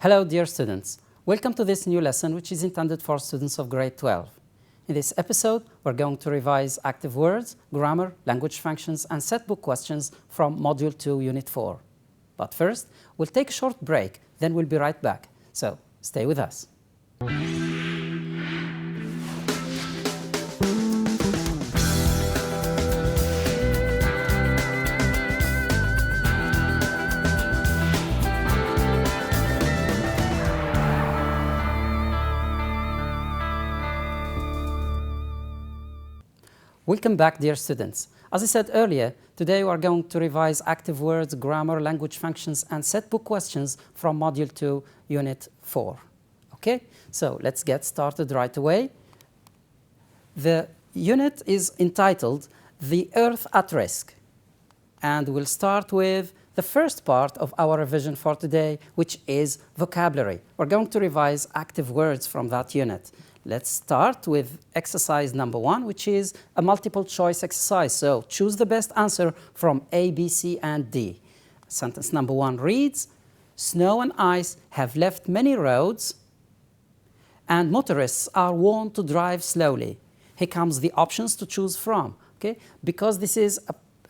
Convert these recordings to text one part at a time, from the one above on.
Hello, dear students. Welcome to this new lesson, which is intended for students of grade 12. In this episode, we're going to revise active words, grammar, language functions, and set book questions from Module 2, Unit 4. But first, we'll take a short break, then we'll be right back. So, stay with us. Welcome back, dear students. As I said earlier, today we are going to revise active words, grammar, language functions, and set book questions from Module 2, Unit 4. Okay, so let's get started right away. The unit is entitled The Earth at Risk, and we'll start with the first part of our revision for today, which is vocabulary. We're going to revise active words from that unit. Let's start with exercise number 1, which is a multiple choice exercise. So choose the best answer from A, B, C, and D. Sentence number 1 reads, snow and ice have left many roads and motorists are warned to drive slowly. Here comes the options to choose from. Okay? Because this is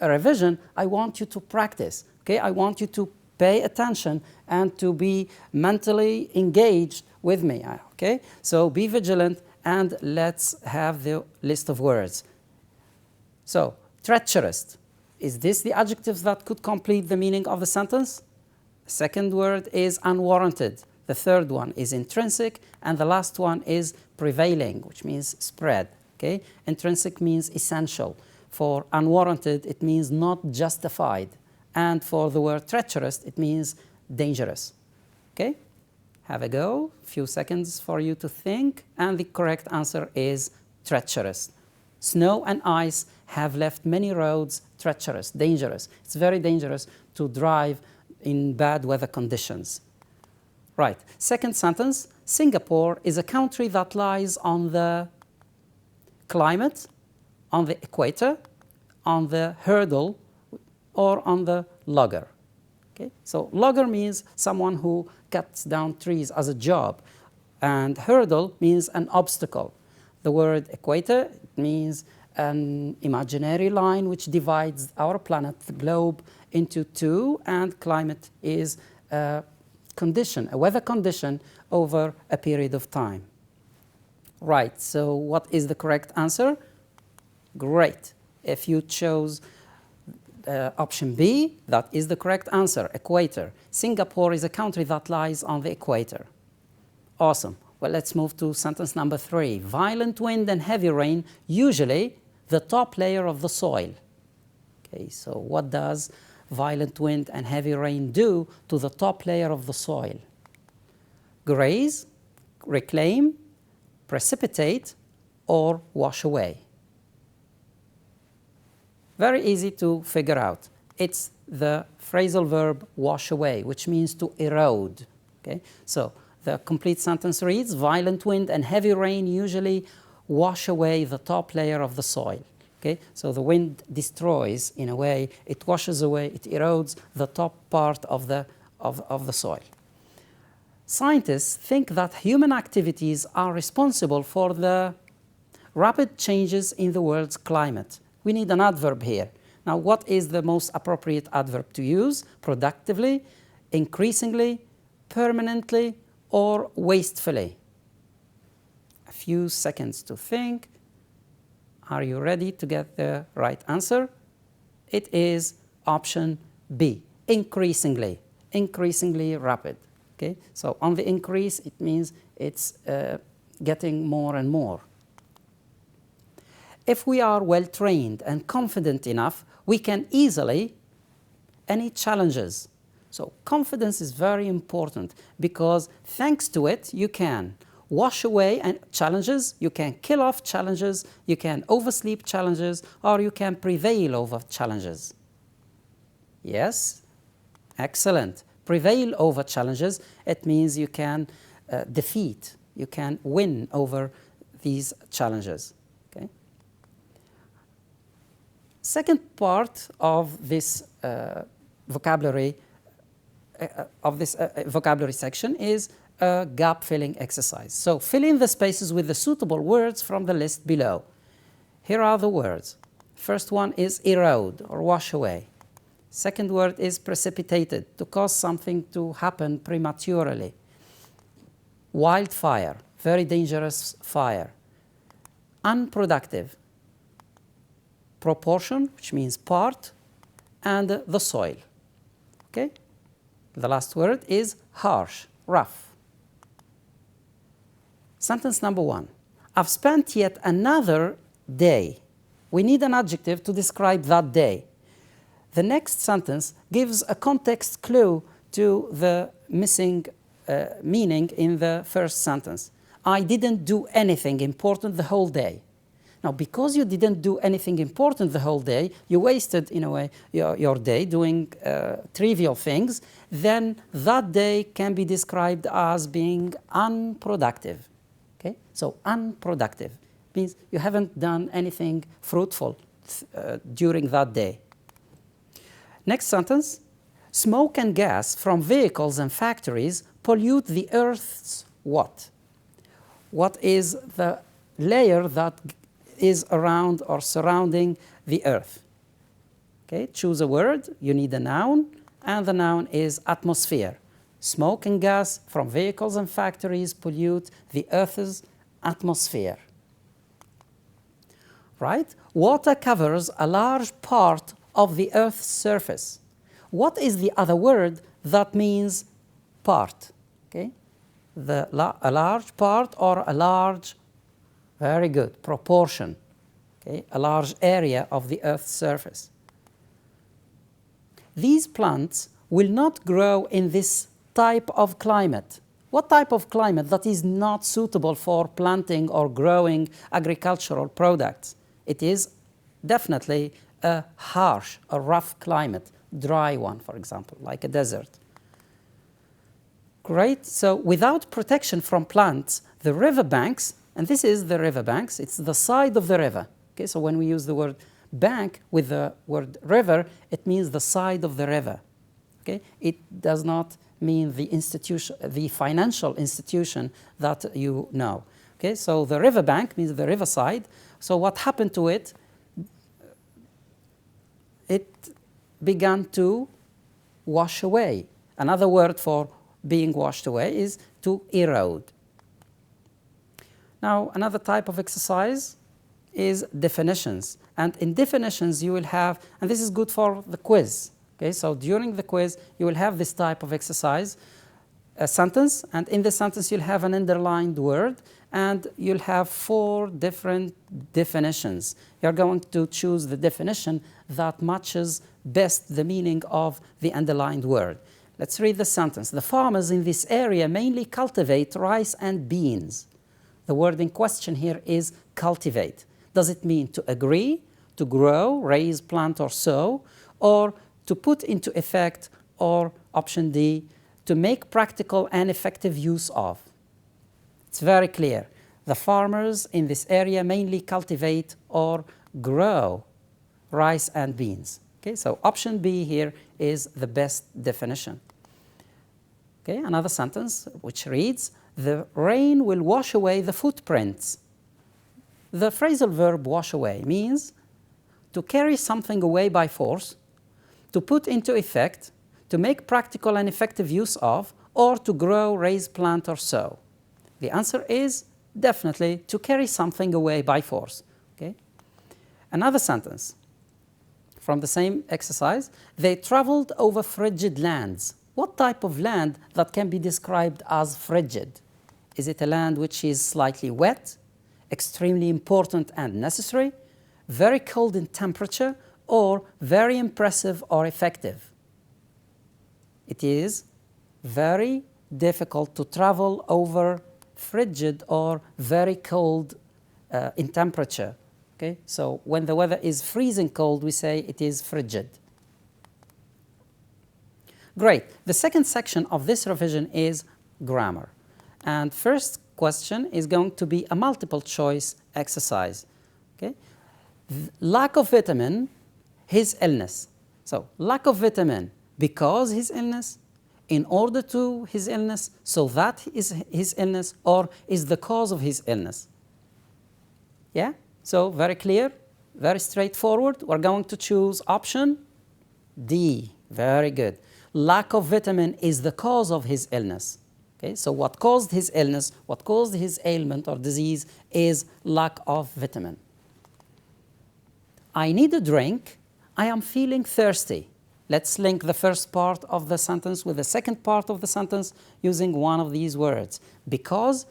a revision, I want you to practice. Okay? I want you to pay attention and to be mentally engaged with me. Okay? So be vigilant and let's have the list of words. So, treacherous. Is this the adjective that could complete the meaning of the sentence? The second word is unwarranted. The third one is intrinsic, and the last one is prevailing, which means spread. Okay? Intrinsic means essential. For unwarranted, it means not justified. And for the word treacherous, it means dangerous. Okay? Have a go, few seconds for you to think, and the correct answer is treacherous. Snow and ice have left many roads treacherous, dangerous. It's very dangerous to drive in bad weather conditions. Right, second sentence, Singapore is a country that lies on the climate, on the equator, on the hurdle, or on the logger. Okay? So logger means someone who cuts down trees as a job, and hurdle means an obstacle. The word equator means an imaginary line which divides our planet, the globe, into two, and climate is a condition, a weather condition over a period of time. Right, so what is the correct answer? Great. If you chose option B, that is the correct answer, equator. Singapore is a country that lies on the equator. Awesome. Well, let's move to sentence number 3. Violent wind and heavy rain, usually the top layer of the soil. Okay, so what does violent wind and heavy rain do to the top layer of the soil? Graze, reclaim, precipitate, or wash away. Very easy to figure out. It's the phrasal verb wash away, which means to erode. Okay? So the complete sentence reads, violent wind and heavy rain usually wash away the top layer of the soil. Okay? So the wind destroys, in a way, it washes away, it erodes the top part of the soil. Scientists think that human activities are responsible for the rapid changes in the world's climate. We need an adverb here. Now, what is the most appropriate adverb to use? Productively, increasingly, permanently, or wastefully? A few seconds to think. Are you ready to get the right answer? It is option B, increasingly, increasingly rapid. Okay? So on the increase, it means it's getting more and more. If we are well-trained and confident enough, we can easily any challenges. So confidence is very important because thanks to it, you can wash away challenges, you can kill off challenges, you can oversleep challenges, or you can prevail over challenges. Yes? Excellent. Prevail over challenges, it means you can defeat, you can win over these challenges. Okay? Second part of this vocabulary vocabulary section is a gap-filling exercise. So fill in the spaces with the suitable words from the list below. Here are the words. First one is erode or wash away. Second word is precipitated, to cause something to happen prematurely. Wildfire, very dangerous fire. Unproductive. Proportion, which means part, and the soil. Okay? The last word is harsh, rough. Sentence number 1. I've spent yet another day. We need an adjective to describe that day. The next sentence gives a context clue to the missing meaning in the first sentence. I didn't do anything important the whole day. Now, because you didn't do anything important the whole day, you wasted, in a way, your day doing trivial things, then that day can be described as being unproductive. Okay? So, unproductive means you haven't done anything fruitful during that day. Next sentence, smoke and gas from vehicles and factories pollute the Earth's what? What is the layer that is around or surrounding the Earth? Okay, choose a word, you need a noun, and the noun is atmosphere. Smoke and gas from vehicles and factories pollute the Earth's atmosphere. Right? Water covers a large part of the Earth's surface. What is the other word that means part? Okay? A large part or a large, very good, proportion. Okay? A large area of the Earth's surface. These plants will not grow in this type of climate. What type of climate that is not suitable for planting or growing agricultural products? It is definitely a harsh, a rough climate, dry one, for example, like a desert. Great. So without protection from plants, the riverbanks, and this is the riverbanks, it's the side of the river. Okay, so when we use the word bank with the word river, it means the side of the river. Okay, it does not mean the institution, the financial institution that you know. Okay, so the riverbank means the riverside. So what happened to it? It began to wash away. Another word for being washed away is to erode. Now, another type of exercise is definitions. And in definitions, you will have, and this is good for the quiz. Okay, so during the quiz, you will have this type of exercise, a sentence, and in the sentence, you'll have an underlined word, and you'll have 4 different definitions. You're going to choose the definition that matches best the meaning of the underlined word. Let's read the sentence. The farmers in this area mainly cultivate rice and beans. The word in question here is cultivate. Does it mean to agree, to grow, raise, plant, or sow, or to put into effect, or option D, to make practical and effective use of? It's very clear. The farmers in this area mainly cultivate or grow rice and beans. Okay, so option B here is the best definition. Okay, another sentence which reads, the rain will wash away the footprints. The phrasal verb wash away means to carry something away by force, to put into effect, to make practical and effective use of, or to grow, raise, plant, or sow. The answer is definitely to carry something away by force. Okay? Another sentence from the same exercise, they traveled over frigid lands. What type of land that can be described as frigid? Is it a land which is slightly wet, extremely important and necessary, very cold in temperature, or very impressive or effective? It is very difficult to travel over frigid or very cold in temperature. Okay? So when the weather is freezing cold, we say it is frigid. Great. The second section of this revision is grammar. And first question is going to be a multiple choice exercise. Okay? Lack of vitamin, his illness. So lack of vitamin because his illness, in order to his illness, so that is his illness, or is the cause of his illness? Yeah? So very clear, very straightforward. We're going to choose option D. Very good. Lack of vitamin is the cause of his illness. Okay, so what caused his illness, what caused his ailment or disease is lack of vitamin. I need a drink. I am feeling thirsty. Let's link the first part of the sentence with the second part of the sentence using one of these words. Because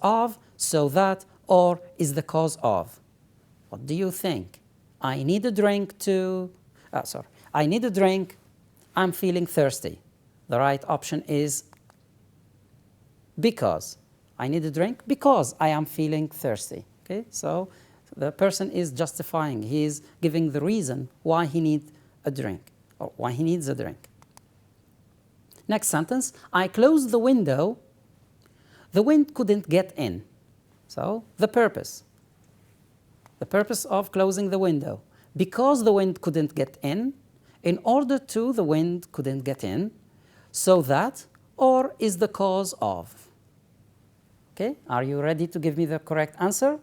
of, so that, or is the cause of. What do you think? I need a drink to, I need a drink, I'm feeling thirsty. The right option is because. I need a drink because I am feeling thirsty. Okay, so the person is justifying, he is giving the reason why he needs a drink, or why he needs a drink. Next sentence, I closed the window, the wind couldn't get in. So the purpose of closing the window, because the wind couldn't get in order to, the wind couldn't get in, so that, or is the cause of. Okay, are you ready to give me the correct answer?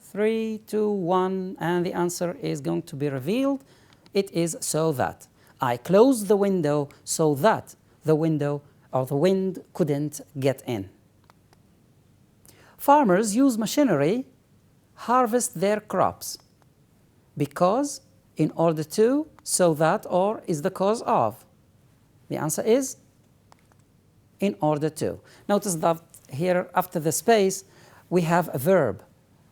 3, 2, 1, and the answer is going to be revealed. It is so that. I closed the window so that the window or the wind couldn't get in. Farmers use machinery, harvest their crops because, in order to, so that, or is the cause of. The answer is in order to. Notice that here after the space we have a verb,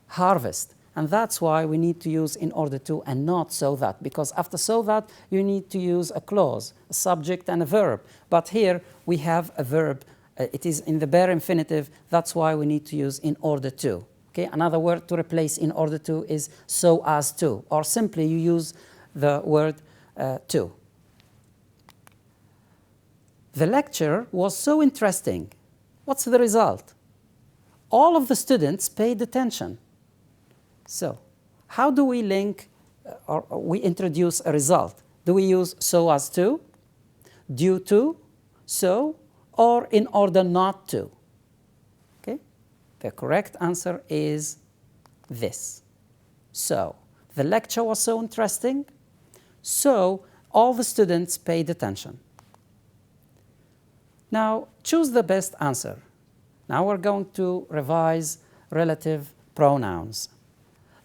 harvest, and that's why we need to use in order to and not so that, because after so that you need to use a clause, a subject and a verb, but here we have a verb, it is in the bare infinitive, that's why we need to use in order to. Okay, another word to replace in order to is so as to, or simply you use the word to. The lecture was so interesting. What's the result? All of the students paid attention. So, how do we link or we introduce a result? Do we use so as to, due to, so, or in order not to? Okay, the correct answer is this. So, the lecture was so interesting, so all the students paid attention. Now, choose the best answer. Now we're going to revise relative pronouns.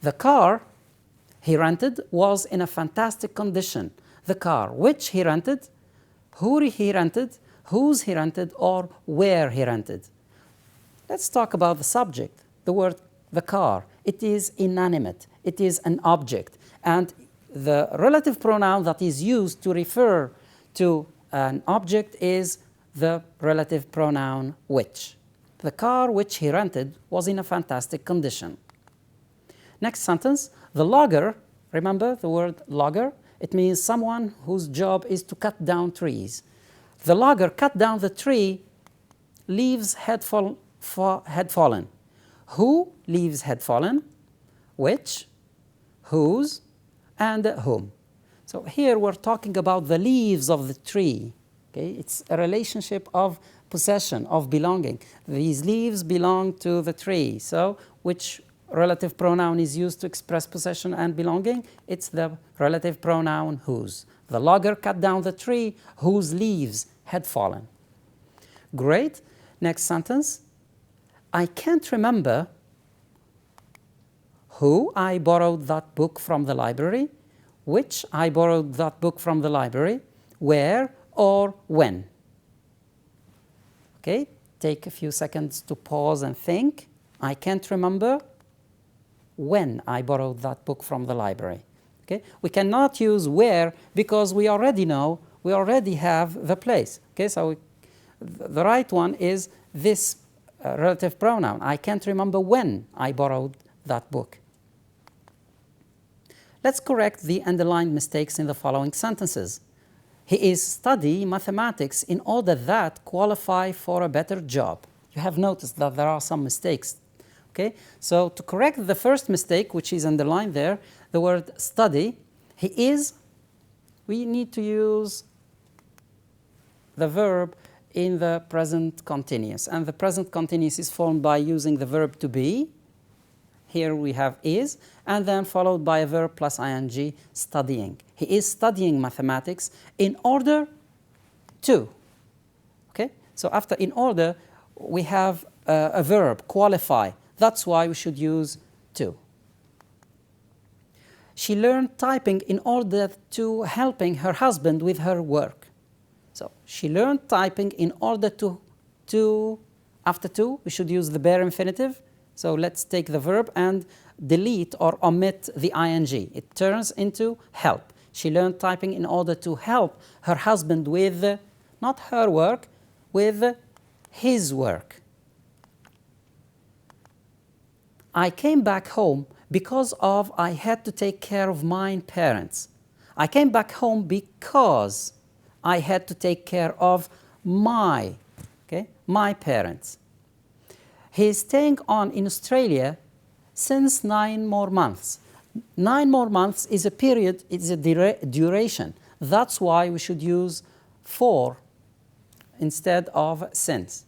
The car he rented was in a fantastic condition. The car which he rented, who he rented, whose he rented, or where he rented. Let's talk about the subject, the word the car. It is inanimate, it is an object, and the relative pronoun that is used to refer to an object is the relative pronoun which. The car which he rented was in a fantastic condition. Next sentence, the logger, remember the word logger? It means someone whose job is to cut down trees. The logger cut down the tree, leaves had fallen. Who leaves had fallen? Which, whose, and whom. So here we're talking about the leaves of the tree. Okay? It's a relationship of possession, of belonging. These leaves belong to the tree. So which relative pronoun is used to express possession and belonging? It's the relative pronoun whose. The logger cut down the tree whose leaves had fallen. Great. Next sentence. I can't remember who I borrowed that book from the library, which I borrowed that book from the library, where or when. Okay, take a few seconds to pause and think. I can't remember when I borrowed that book from the library. Okay, we cannot use where because we already know, we already have the place. Okay, so the right one is this relative pronoun. I can't remember when I borrowed that book. Let's correct the underlined mistakes in the following sentences. He is studying mathematics in order that qualify for a better job. You have noticed that there are some mistakes. Okay, so to correct the first mistake, which is underlined there, the word study, he is, we need to use the verb in the present continuous. And the present continuous is formed by using the verb to be. Here we have is, and then followed by a verb plus ing, studying. He is studying mathematics in order to. Okay? So after in order, we have a verb, qualify. That's why we should use to. She learned typing in order to helping her husband with her work. So she learned typing in order to, after to, we should use the bare infinitive. So let's take the verb and delete or omit the ing. It turns into help. She learned typing in order to help her husband with, not her work, with his work. I came back home because of I had to take care of my parents. I came back home because I had to take care of my parents. He is staying on in Australia since 9 more months. 9 more months is a period, it's a duration. That's why we should use for instead of since.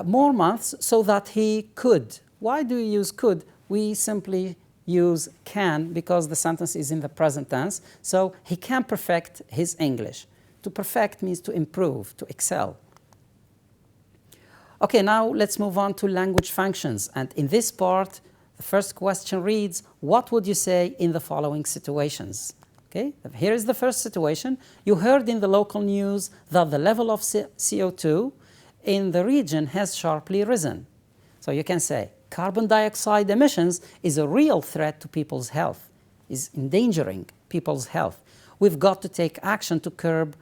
More months so that he could. Why do we use could? We simply use can because the sentence is in the present tense. So he can perfect his English. To perfect means to improve, to excel. Okay, now let's move on to language functions. And in this part, the first question reads, what would you say in the following situations? Okay, here is the first situation. You heard in the local news that the level of CO2 in the region has sharply risen. So you can say, carbon dioxide emissions is a real threat to people's health, is endangering people's health. We've got to take action to curb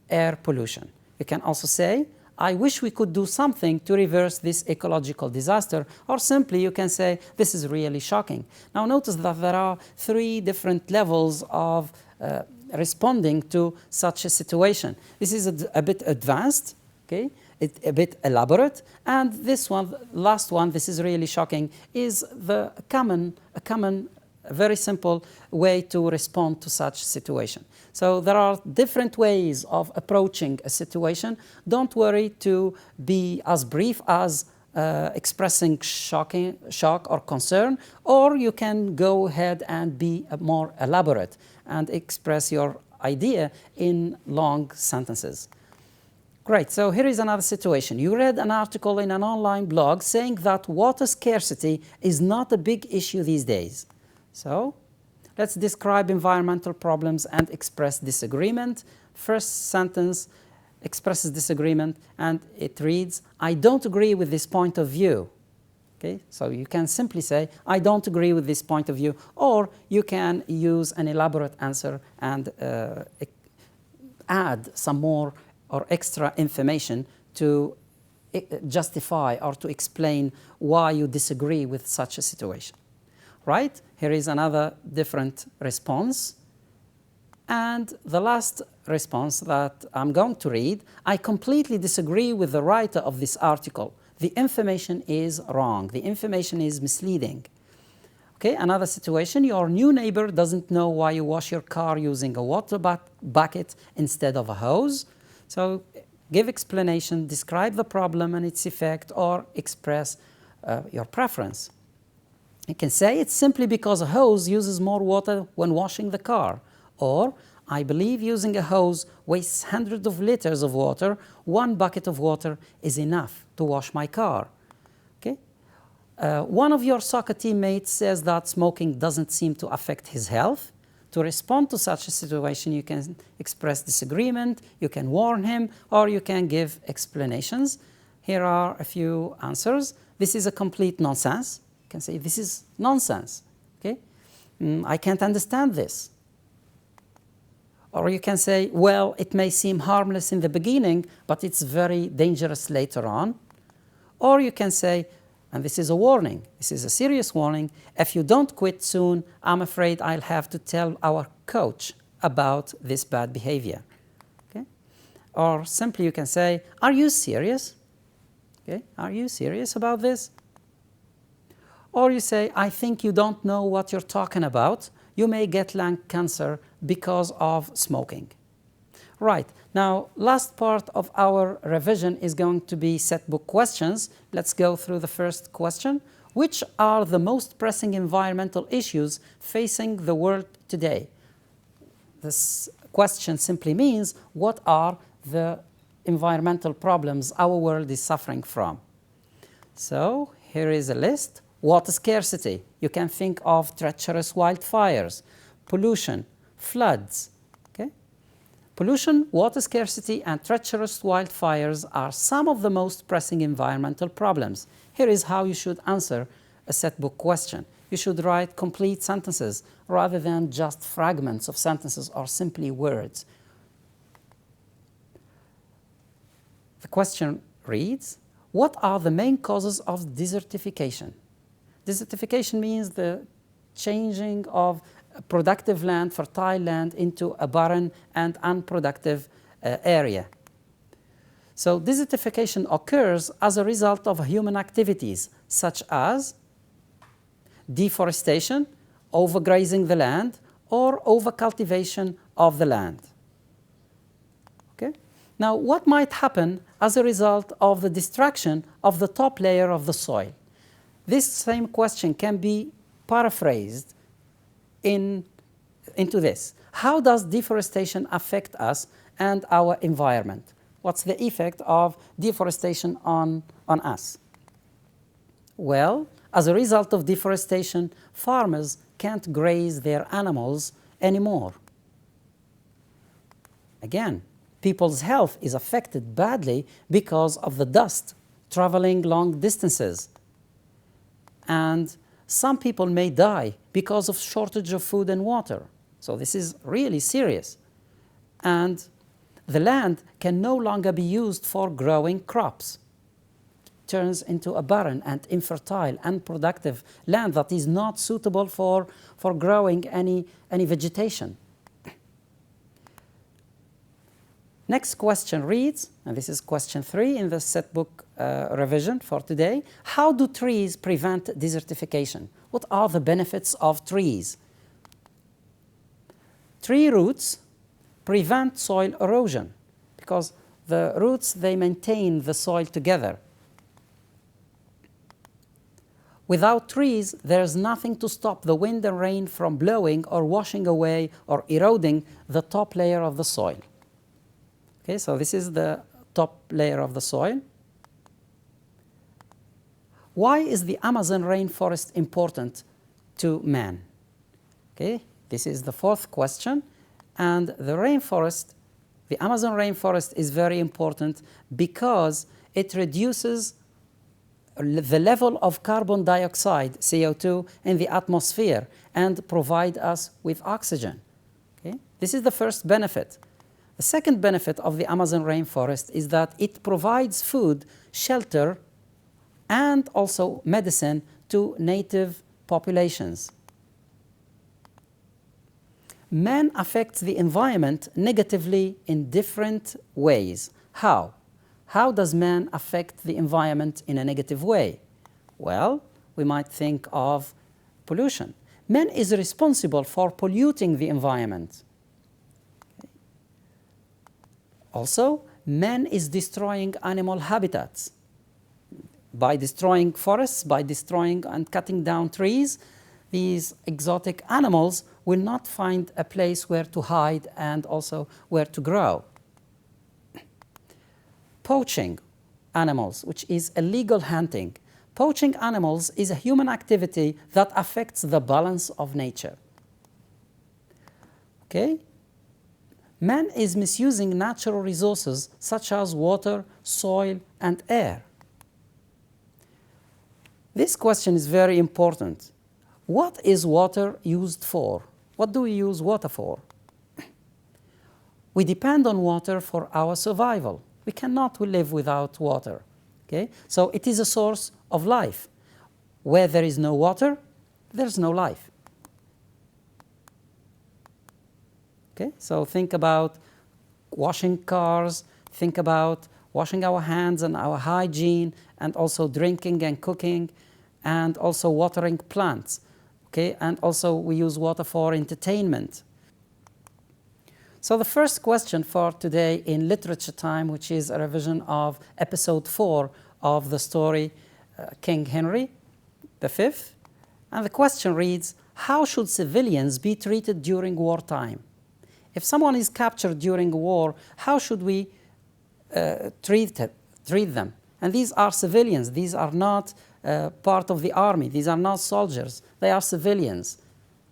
air pollution. You can also say, I wish we could do something to reverse this ecological disaster, or simply you can say, this is really shocking. Now notice that there are 3 different levels of responding to such a situation. This is a bit advanced, okay? It's a bit elaborate, and this one, last one, this is really shocking, is a common, very simple way to respond to such situation. So there are different ways of approaching a situation. Don't worry to be as brief as expressing shock or concern, or you can go ahead and be more elaborate and express your idea in long sentences. Great, so here is another situation. You read an article in an online blog saying that water scarcity is not a big issue these days. So let's describe environmental problems and express disagreement. First sentence expresses disagreement and it reads, I don't agree with this point of view. Okay, so you can simply say, I don't agree with this point of view, or you can use an elaborate answer and add some more or extra information to justify or to explain why you disagree with such a situation. Right? Here is another different response. And the last response that I'm going to read, I completely disagree with the writer of this article. The information is wrong. The information is misleading. Okay, another situation, your new neighbor doesn't know why you wash your car using a water bucket instead of a hose. So give explanation, describe the problem and its effect, or express your preference. You can say it's simply because a hose uses more water when washing the car. Or, I believe using a hose wastes hundreds of liters of water. 1 bucket of water is enough to wash my car. Okay? One of your soccer teammates says that smoking doesn't seem to affect his health. To respond to such a situation, you can express disagreement, you can warn him, or you can give explanations. Here are a few answers. This is a complete nonsense. You can say, this is nonsense. Okay? I can't understand this. Or you can say, well, it may seem harmless in the beginning, but it's very dangerous later on. Or you can say, and this is a warning, this is a serious warning, if you don't quit soon, I'm afraid I'll have to tell our coach about this bad behavior. Okay? Or simply you can say, are you serious? Okay? Are you serious about this? Or you say, I think you don't know what you're talking about. You may get lung cancer because of smoking. Right, now last part of our revision is going to be set book questions. Let's go through the first question. Which are the most pressing environmental issues facing the world today? This question simply means, what are the environmental problems our world is suffering from? So here is a list. Water scarcity. You can think of treacherous wildfires, pollution, floods. Okay? Pollution, water scarcity, and treacherous wildfires are some of the most pressing environmental problems. Here is how you should answer a set book question. You should write complete sentences rather than just fragments of sentences or simply words. The question reads, what are the main causes of desertification? Desertification means the changing of productive land, fertile land, into a barren and unproductive area. So desertification occurs as a result of human activities such as deforestation, overgrazing the land, or overcultivation of the land. Okay? Now, what might happen as a result of the destruction of the top layer of the soil? This same question can be paraphrased into this. How does deforestation affect us and our environment? What's the effect of deforestation on us? Well, as a result of deforestation, farmers can't graze their animals anymore. Again, people's health is affected badly because of the dust traveling long distances. And some people may die because of shortage of food and water. So this is really serious. And the land can no longer be used for growing crops. It turns into a barren and infertile, unproductive land that is not suitable for growing any vegetation. Next question reads, and this is question 3 in the set book revision for today. How do trees prevent desertification? What are the benefits of trees? Tree roots prevent soil erosion because the roots, they maintain the soil together. Without trees, there's nothing to stop the wind and rain from blowing or washing away or eroding the top layer of the soil. Okay, so this is the top layer of the soil. Why is the Amazon rainforest important to man? Okay, this is the 4th question. And the rainforest, the Amazon rainforest, is very important because it reduces the level of carbon dioxide, CO2, in the atmosphere and provide us with oxygen. Okay? This is the first benefit. The second benefit of the Amazon rainforest is that it provides food, shelter, and also medicine to native populations. Man affects the environment negatively in different ways. How? How does man affect the environment in a negative way? Well, we might think of pollution. Man is responsible for polluting the environment. Also, man is destroying animal habitats. By destroying forests, by destroying and cutting down trees, these exotic animals will not find a place where to hide and also where to grow. Poaching animals, which is illegal hunting. Poaching animals is a human activity that affects the balance of nature. Okay? Man is misusing natural resources such as water, soil, and air. This question is very important. What is water used for? What do we use water for? We depend on water for our survival. We cannot live without water. Okay? So it is a source of life. Where there is no water, there's no life. Okay? So think about washing cars, think about washing our hands and our hygiene, and also drinking and cooking, and also watering plants. Okay? And also we use water for entertainment. So the first question for today in literature time, which is a revision of episode 4 of the story King Henry V. And the question reads, how should civilians be treated during wartime? If someone is captured during a war, how should we treat them? And these are civilians. These are not part of the army. These are not soldiers. They are civilians,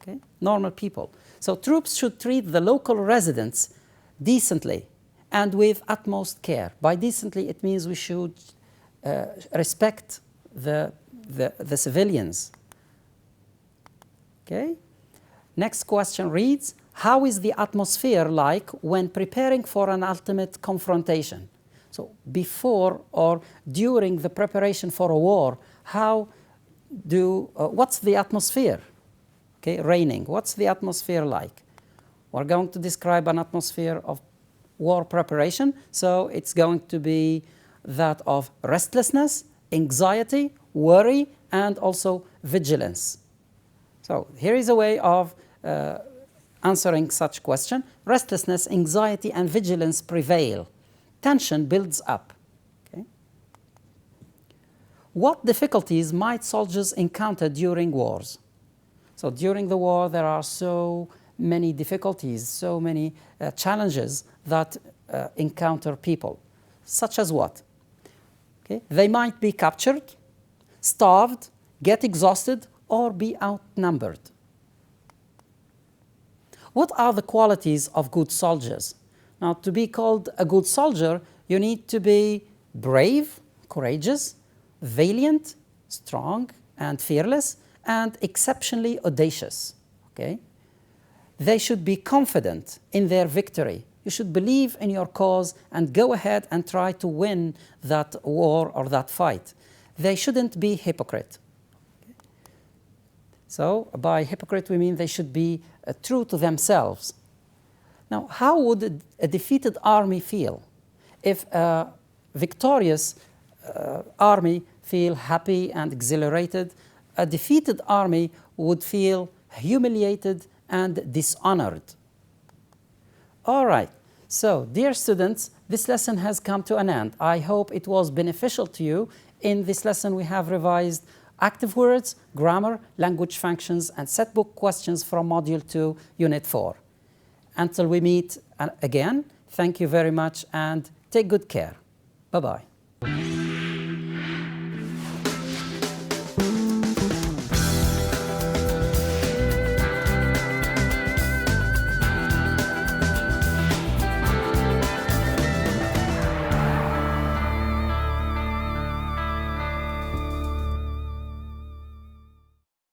okay? Normal people. So troops should treat the local residents decently and with utmost care. By decently, it means we should respect the civilians. Okay? Next question reads, how is the atmosphere like when preparing for an ultimate confrontation? So before or during the preparation for a war, what's the atmosphere? Okay, reigning. What's the atmosphere like? We're going to describe an atmosphere of war preparation. So it's going to be that of restlessness, anxiety, worry, and also vigilance. So here is a way of answering such question. Restlessness, anxiety, and vigilance prevail. Tension builds up. Okay? What difficulties might soldiers encounter during wars? So during the war, there are so many difficulties, so many challenges that encounter people. Such as what? Okay? They might be captured, starved, get exhausted, or be outnumbered. What are the qualities of good soldiers? Now, to be called a good soldier, you need to be brave, courageous, valiant, strong, and fearless, and exceptionally audacious. Okay? They should be confident in their victory. You should believe in your cause and go ahead and try to win that war or that fight. They shouldn't be hypocrite. Okay? So by hypocrite we mean they should be true to themselves. Now, how would a defeated army feel? If a victorious army feel happy and exhilarated, a defeated army would feel humiliated and dishonored. All right, so dear students, this lesson has come to an end. I hope it was beneficial to you. In this lesson, we have revised active words, grammar, language functions, and set book questions from Module 2, Unit 4. Until we meet again, thank you very much and take good care. Bye-bye.